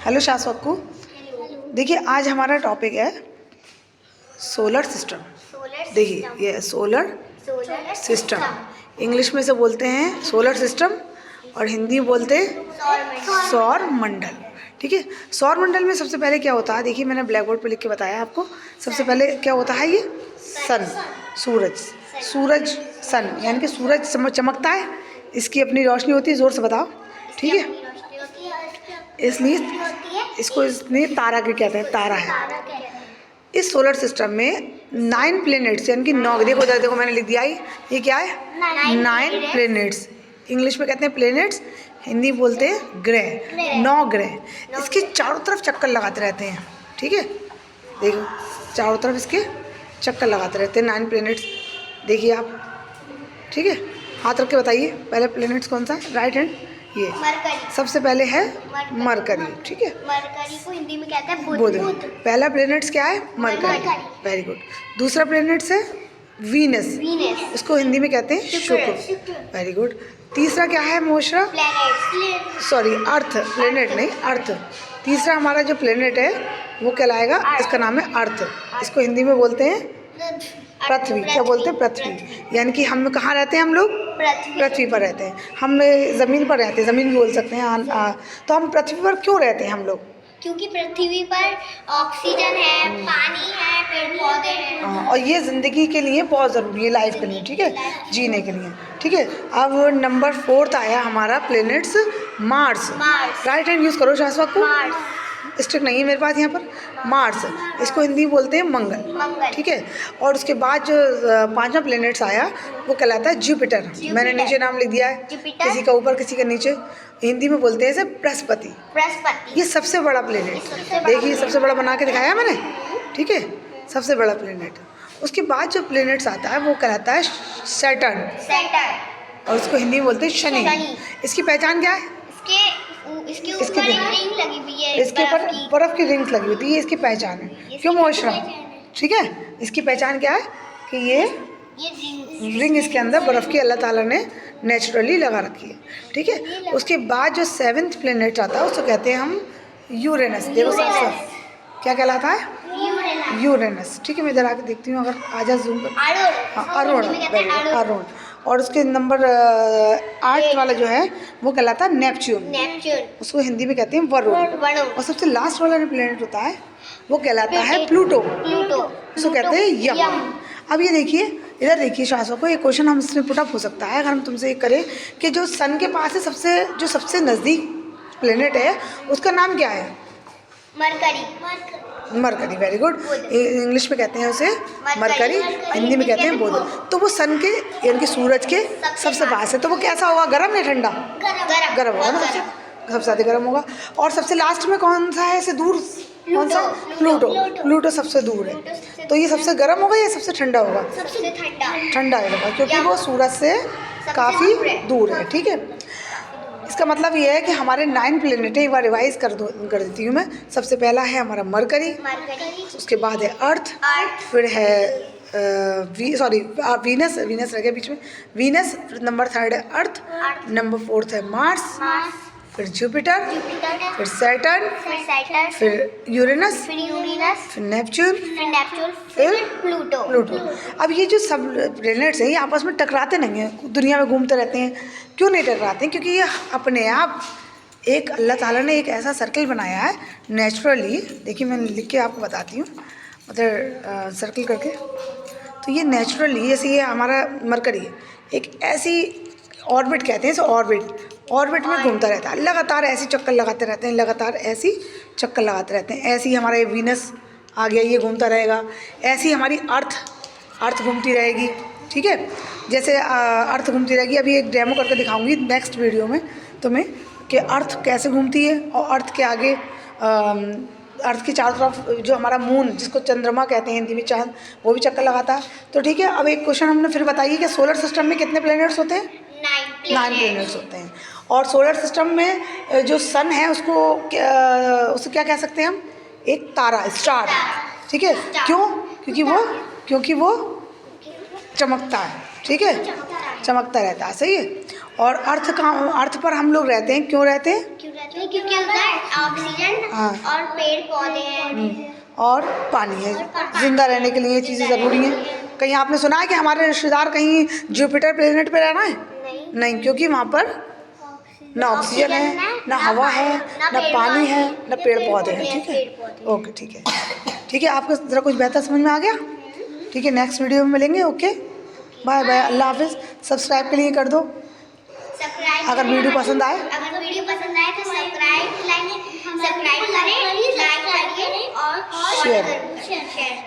Hello शाश्वत। देखिए आज हमारा टॉपिक है सोलर सिस्टम। देखिए ये सोलर सिस्टम इंग्लिश में से बोलते हैं सोलर सिस्टम और हिंदी में बोलते हैं सौर मंडल। ठीक है, सौर मंडल में सबसे पहले क्या होता है, देखिए मैंने ब्लैक बोर्ड पे लिख के बताया आपको। सबसे पहले क्या होता है, ये सन, सूरज सन यानी कि सूरज चमकता है, इसकी अपनी रोशनी होती है। ज़ोर से बताओ, ठीक है। इसलिए इसको इसलिए तारा के कहते हैं, तारा है। इस सोलर सिस्टम में 9 प्लैनेट्स यानी कि 9, देखो उधर देखो मैंने लिख दिया है, ये क्या है 9 प्लैनेट्स। इंग्लिश में कहते हैं प्लैनेट्स, हिंदी बोलते हैं ग्रह। 9 ग्रह इसके चारों तरफ चक्कर लगाते रहते हैं। ठीक है, देखो चारों तरफ इसके चक्कर लगाते रहते हैं 9 प्लैनेट्स। देखिए आप, ठीक है, हाथ रख के बताइए पहले प्लैनेट्स कौन सा है। राइट हैंड, ये मरकरी सबसे पहले है मरकरी। ठीक है, मरकरी को हिंदी में कहते हैं बुध। पहला प्लैनेट्स क्या है, मरकरी। Very good. दूसरा प्लैनेट्स है वीनस, इसको हिंदी में कहते हैं शुक्र। Very good. तीसरा क्या है मोशरा, सॉरी अर्थ, प्लैनेट नहीं अर्थ। तीसरा हमारा जो प्लैनेट है वो कहलाएगा, इसका नाम है अर्थ। इसको हिंदी में बोलते हैं पृथ्वी। क्या बोलते हैं, पृथ्वी। यानी कि हम कहाँ रहते हैं, हम लोग पृथ्वी पर रहते हैं। हम ज़मीन पर रहते हैं, ज़मीन भी बोल सकते हैं। तो हम पृथ्वी पर क्यों रहते हैं हम लोग, क्योंकि पृथ्वी पर ऑक्सीजन है, पानी है, पेड़ पौधे हैं। और ये ज़िंदगी के लिए बहुत ज़रूरी है, लाइफ के लिए, ठीक है, जीने के लिए। ठीक है, अब नंबर 4 आया हमारा planets Mars. Right hand use करो शाश्वत को, स्टिक नहीं है मेरे पास यहाँ पर। मार्स, इसको हिंदी बोलते हैं मंगल। ठीक है, और उसके बाद जो 5वां प्लैनेट्स आया वो कहलाता है जुपिटर। मैंने नीचे नाम लिख दिया है, किसी का ऊपर किसी का नीचे। हिंदी में बोलते हैं इसे बृहस्पति। ये सबसे बड़ा प्लैनेट, देखिए सबसे बड़ा बना के दिखाया मैंने। ठीक है, सबसे बड़ा प्लैनेट। उसके बाद जो प्लैनेट्स आता है वो कहलाता है सैटर्न, और उसको हिंदी में बोलते हैं शनि। इसकी पहचान क्या है, इसके ऊपर एक रिंग लगी हुई है, इसके ऊपर बर्फ की रिंग्स लगी होती है, इसकी पहचान है। क्यों मोशरा, ठीक है, इसकी पहचान क्या है कि ये रिंग इसके अंदर बर्फ़ की अल्लाह ताला ने नेचुरली लगा रखी है। ठीक है, उसके बाद जो 7th प्लैनेट आता है उसको कहते हैं हम यूरेनस। देखो साफ क्या कहलाता है, यूरेनस। ठीक है, मैं इधर आके देखती हूँ, अगर आजा जूम कर। हाँ, अरुण। और उसके नंबर 8 वाला जो है वो कहलाता है नेपच्यून, उसको हिंदी में कहते हैं वरुण। और सबसे लास्ट वाला जो प्लैनेट होता है वो कहलाता है प्लूटो, उसको कहते हैं यम। अब ये देखिए, इधर देखिए शाश्वत को, एक क्वेश्चन हम इसमें पुट अप हो सकता है अगर हम तुमसे ये करें कि जो सन के पास है सबसे नज़दीक प्लैनेट है उसका नाम क्या है, मरकरी। Very good. इंग्लिश में कहते हैं उसे मरकरी, हिंदी में कहते हैं बुध। तो वो सन के यानी कि सूरज के सबसे पास है, तो वो कैसा होगा, गर्म या ठंडा, गर्म होगा ना, सबसे ज़्यादा गर्म होगा। और सबसे लास्ट में कौन सा है इससे दूर, कौन सा, प्लूटो सबसे दूर है। तो ये सबसे गर्म होगा या सबसे ठंडा होगा, ठंडा होगा, क्योंकि वो सूरज से काफ़ी दूर है। ठीक है, इसका मतलब ये है कि हमारे 9 प्लैनेट है। एक बार रिवाइज कर देती हूँ मैं। सबसे पहला है हमारा मरकरी, उसके बाद है अर्थ, फिर है वीनस रह गया बीच में, वीनस। फिर नंबर 3 है अर्थ, नंबर 4 है मार्स, फिर जुपिटर, फिर सैटर्न, फिर यूरेनस, फिर नेपच्यून, फिर प्लूटो। अब ये जो सब प्लैनेट्स हैं ये आपस में टकराते नहीं हैं, दुनिया में घूमते रहते हैं। क्यों नहीं टकराते हैं, क्योंकि ये अपने आप एक अल्लाह ताला ने एक ऐसा सर्कल बनाया है नेचुरली। देखिए मैं लिख के आपको बताती हूँ, मतलब सर्कल करके। तो ये नेचुरली, जैसे ये हमारा मरकरी है, एक ऐसी ऑर्बिट कहते हैं इसे, ऑर्बिट में घूमता रहता है, लगातार ऐसे चक्कर लगाते रहते हैं, लगातार ऐसी चक्कर लगाते रहते हैं। ऐसे ही हमारा ये वीनस आ गया, ये घूमता रहेगा। ऐसी ही हमारी अर्थ घूमती रहेगी। ठीक है, जैसे अर्थ घूमती रहेगी। अभी एक डेमो करके दिखाऊंगी नेक्स्ट वीडियो में तुम्हें कि अर्थ कैसे घूमती है, और अर्थ के आगे अर्थ की चारों तरफ जो हमारा मून, जिसको चंद्रमा कहते हैं हिंदी में, चांद, वो भी चक्कर लगाता है। तो ठीक है, अब एक क्वेश्चन हमने फिर बताइए कि सोलर सिस्टम में कितने प्लैनेट्स होते हैं, 9 प्लैनेट्स होते हैं। और सोलर सिस्टम में जो सन है उसको क्या कह सकते हैं हम, एक तारा, स्टार। ठीक है, क्यों, क्योंकि वो चमकता है। ठीक है, चमकता रहता है, सही है। और अर्थ पर हम लोग रहते हैं, क्यों रहते हैं, क्योंकि ऑक्सीजन हाँ। और पेड़ पौधे हैं और पानी है। जिंदा रहने के लिए ये चीज़ें ज़रूरी हैं। कहीं आपने सुना है कि हमारे रिश्तेदार कहीं जुपिटर प्लेनेट पे रहना है? नहीं, क्योंकि वहाँ पर ना ऑक्सीजन है, ना हवा है, ना पानी है, ना पेड़ पौधे हैं। ठीक है, ओके, ठीक है, ठीक है। आपको ज़रा कुछ बेहतर समझ में आ गया? ठीक है, नेक्स्ट वीडियो में मिलेंगे। ओके, बाय बाय, अल्लाह हाफिज़। सब्सक्राइब के लिए कर दो अगर वीडियो पसंद आए। अगर वीडियो पसंद आए तो सब्सक्राइब करें, लाइक करिए और शेयर करें।